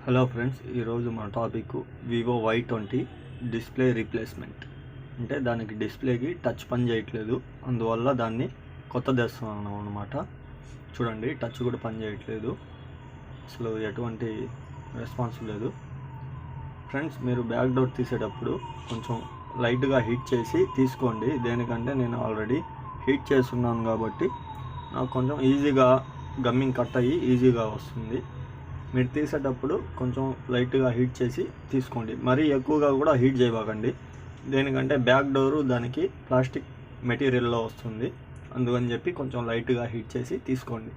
Hello friends, ఈరోజు మన topic Vivo Y20 display replacement. అంటే దానికి డిస్ప్లేకి టచ్ పని చేయట్లేదు, అందువల్ల దాన్ని కొత్తది వేస్తున్నాను అనమాట. చూడండి, టచ్ కూడా పని చేయట్లేదు, అసలు ఎటువంటి రెస్పాన్స్ లేదు. ఫ్రెండ్స్, మీరు బ్యాక్ డోర్ తీసేటప్పుడు కొంచెం లైట్గా హీట్ చేసి తీసుకోండి. దేనికంటే నేను ఆల్రెడీ హీట్ చేస్తున్నాను కాబట్టి నాకు కొంచెం ఈజీగా గమ్మింగ్ కట్ అయ్యి ఈజీగా వస్తుంది. మీరు తీసేటప్పుడు కొంచెం లైట్గా హీట్ చేసి తీసుకోండి, మరీ ఎక్కువగా కూడా హీట్ చేయబాకండి. దేనికంటే బ్యాక్ డోరు దానికి ప్లాస్టిక్ మెటీరియల్లో వస్తుంది, అందుకని చెప్పి కొంచెం లైట్గా హీట్ చేసి తీసుకోండి.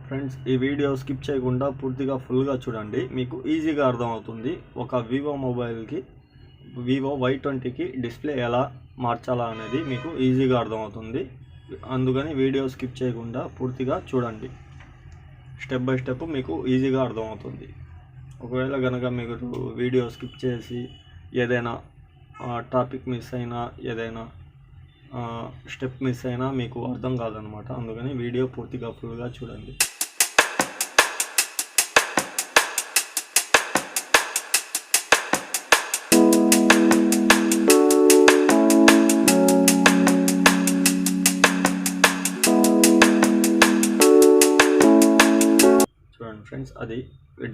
ఫ్రెండ్స్, ఈ వీడియో స్కిప్ చేయకుండా పూర్తిగా ఫుల్గా చూడండి, మీకు ఈజీగా అర్థమవుతుంది. ఒక వివో మొబైల్కి వివో Y20కి డిస్ప్లే ఎలా మార్చాలా అనేది మీకు ఈజీగా అర్థమవుతుంది. అందుకని వీడియో స్కిప్ చేయకుండా పూర్తిగా చూడండి, స్టెప్ బై స్టెప్ మీకు ఈజీగా అర్థమవుతుంది. ఒకవేళ కనుక మీరు వీడియో స్కిప్ చేసి ఏదైనా టాపిక్ మిస్ అయినా, ఏదైనా స్టెప్ మిస్ అయినా మీకు అర్థం కాదనమాట. అందుకని వీడియో పూర్తిగా ఫుల్గా చూడండి. చూడండి ఫ్రెండ్స్, అది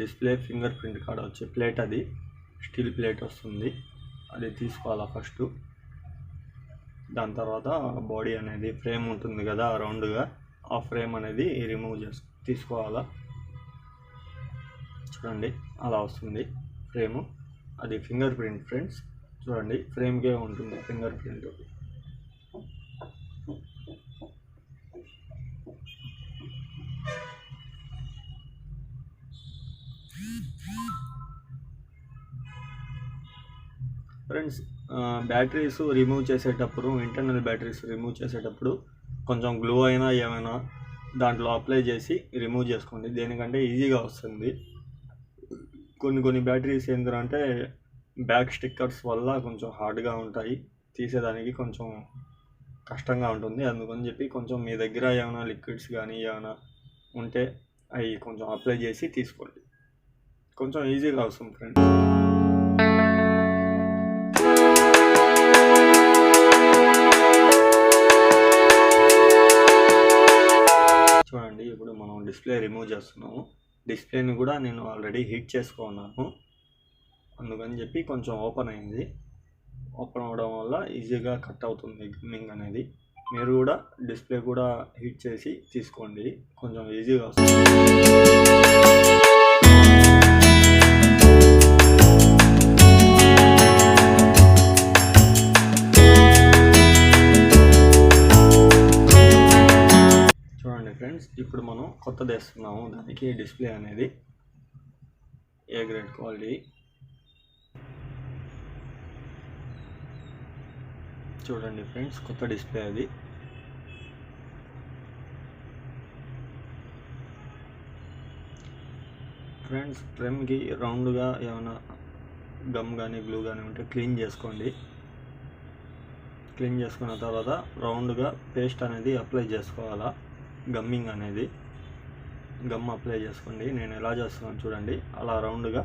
డిస్ప్లే ఫింగర్ ప్రింట్ కాడ వచ్చే ప్లేట్, అది స్టీల్ ప్లేట్ వస్తుంది, అది తీసుకోవాలా ఫస్ట్. దాని తర్వాత బాడీ అనేది ఫ్రేమ్ ఉంటుంది కదా రౌండ్గా, ఆ ఫ్రేమ్ అనేది రిమూవ్ తీసుకోవాలా. చూడండి, అలా వస్తుంది ఫ్రేము. అది ఫింగర్ ప్రింట్ ఫ్రెండ్స్. చూడండి, ఫ్రేమ్కే ఉంటుంది finger print. Friends, batteries remove చేసేటప్పుడు, ఇంటర్నల్ బ్యాటరీస్ రిమూవ్ చేసేటప్పుడు కొంచెం గ్లూ అయినా ఏమైనా దాంట్లో అప్లై చేసి రిమూవ్ చేసుకోండి. దేనికంటే ఈజీగా వస్తుంది. కొన్ని బ్యాటరీస్ ఏంటంటే బ్యాక్ స్టిక్కర్స్ వల్ల కొంచెం హార్డ్గా ఉంటాయి, తీసేదానికి కొంచెం కష్టంగా ఉంటుంది. అందుకని చెప్పి కొంచెం మీ దగ్గర ఏమైనా లిక్విడ్స్ కానీ ఏమైనా ఉంటే అవి కొంచెం అప్లై చేసి తీసుకోండి, కొంచెం ఈజీగా వస్తుంది ఫ్రెండ్స్. చూడండి, ఇప్పుడు మనం డిస్ప్లే రిమూవ్ చేస్తున్నాము. డిస్ప్లేని కూడా నేను ఆల్రెడీ హీట్ చేసుకున్నాను, అందుకని చెప్పి కొంచెం ఓపెన్ అయింది. ఓపెన్ అవ్వడం వల్ల ఈజీగా కట్ అవుతుంది గమ్మింగ్ అనేది. మీరు కూడా డిస్ప్లే కూడా హీట్ చేసి తీసుకోండి, కొంచెం ఈజీగా వస్తుంది. ఫ్రెండ్స్, ఇప్పుడు మనం కొత్తది వేస్తున్నాము. దానికి డిస్ప్లే అనేది ఏ గ్రేడ్ క్వాలిటీ. చూడండి ఫ్రెండ్స్, కొత్త డిస్ప్లే అది. ఫ్రెండ్స్, ఫ్రేమ్కి రౌండ్గా ఏమైనా గమ్ కానీ గ్లూ కానీ ఉంటే క్లీన్ చేసుకోండి. క్లీన్ చేసుకున్న తర్వాత రౌండ్గా పేస్ట్ అనేది అప్లై చేసుకోవాలా. గమ్మింగ్ అనేది గమ్ అప్లై చేసుకోండి. నేను ఎలా చేస్తున్నాను చూడండి, అలా రౌండ్గా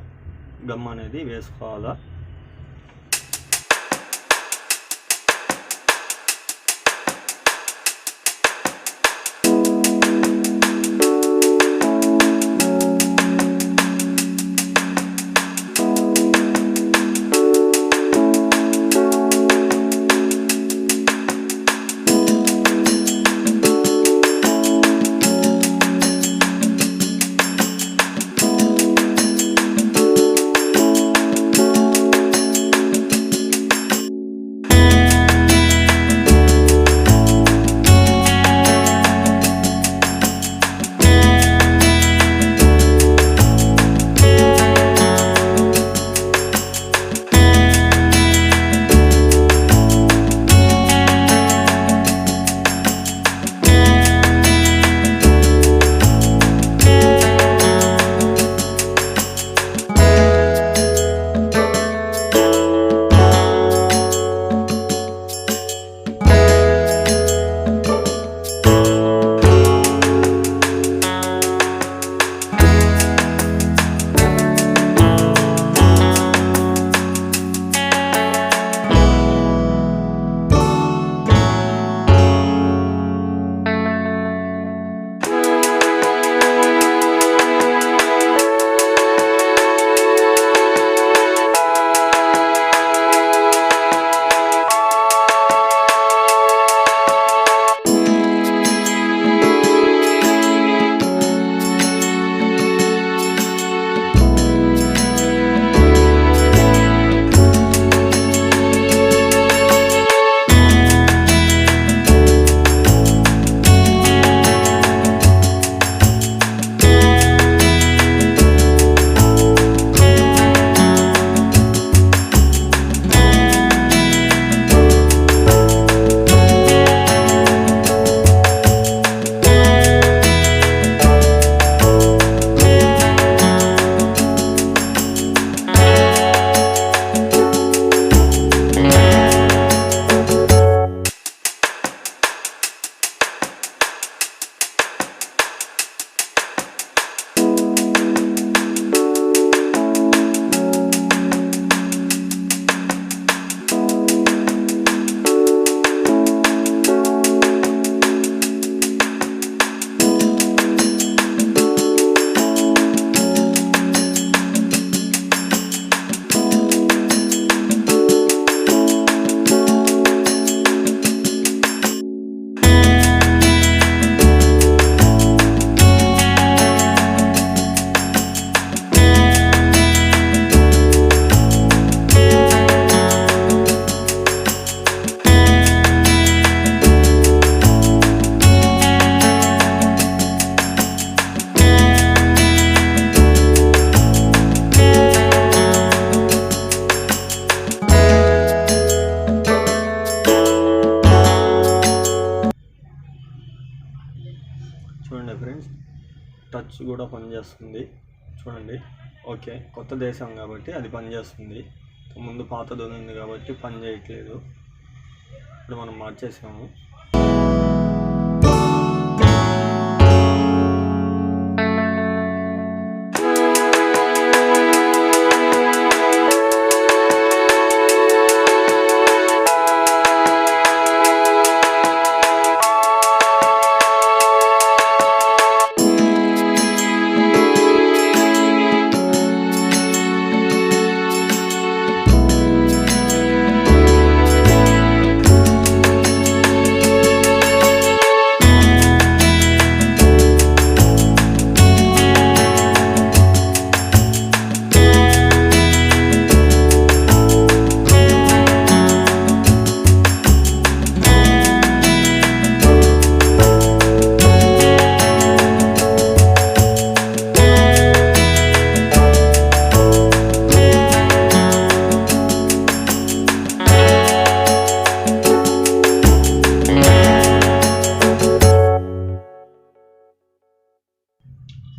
గమ్ అనేది వేసుకోవాలా. చూడండి ఫ్రెండ్స్, టచ్ కూడా పనిచేస్తుంది చూడండి. ఓకే, కొత్త దేశం కాబట్టి అది పనిచేస్తుంది. ముందు పాతది ఉంది కాబట్టి పని చేయట్లేదు. ఇప్పుడు మనం మార్చేసాము.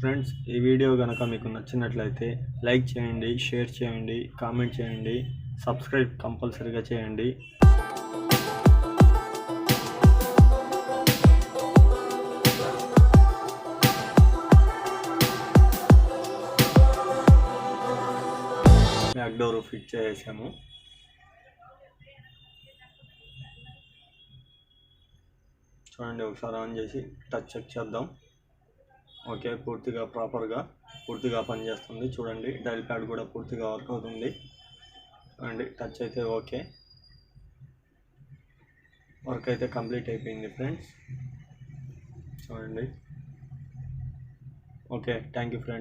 ఫ్రెండ్స్, ఈ వీడియో కనుక మీకు నచ్చినట్లయితే లైక్ చేయండి, షేర్ చేయండి, కామెంట్ చేయండి, సబ్స్క్రైబ్ కంపల్సరీగా చేయండి. బ్యాక్ డోర్ ఫిట్ చేసాము. చూడండి, ఒకసారి ఆన్ చేసి టచ్ చెక్ చేద్దాం. ఓకే, పూర్తిగా పనిచేస్తుంది. చూడండి, డైల్ ప్యాడ్ కూడా పూర్తిగా వర్క్ అవుతుంది. చూడండి, టచ్ అయితే ఓకే, వర్క్ అయితే కంప్లీట్ అయిపోయింది ఫ్రెండ్స్. చూడండి. Okay, thank you friends.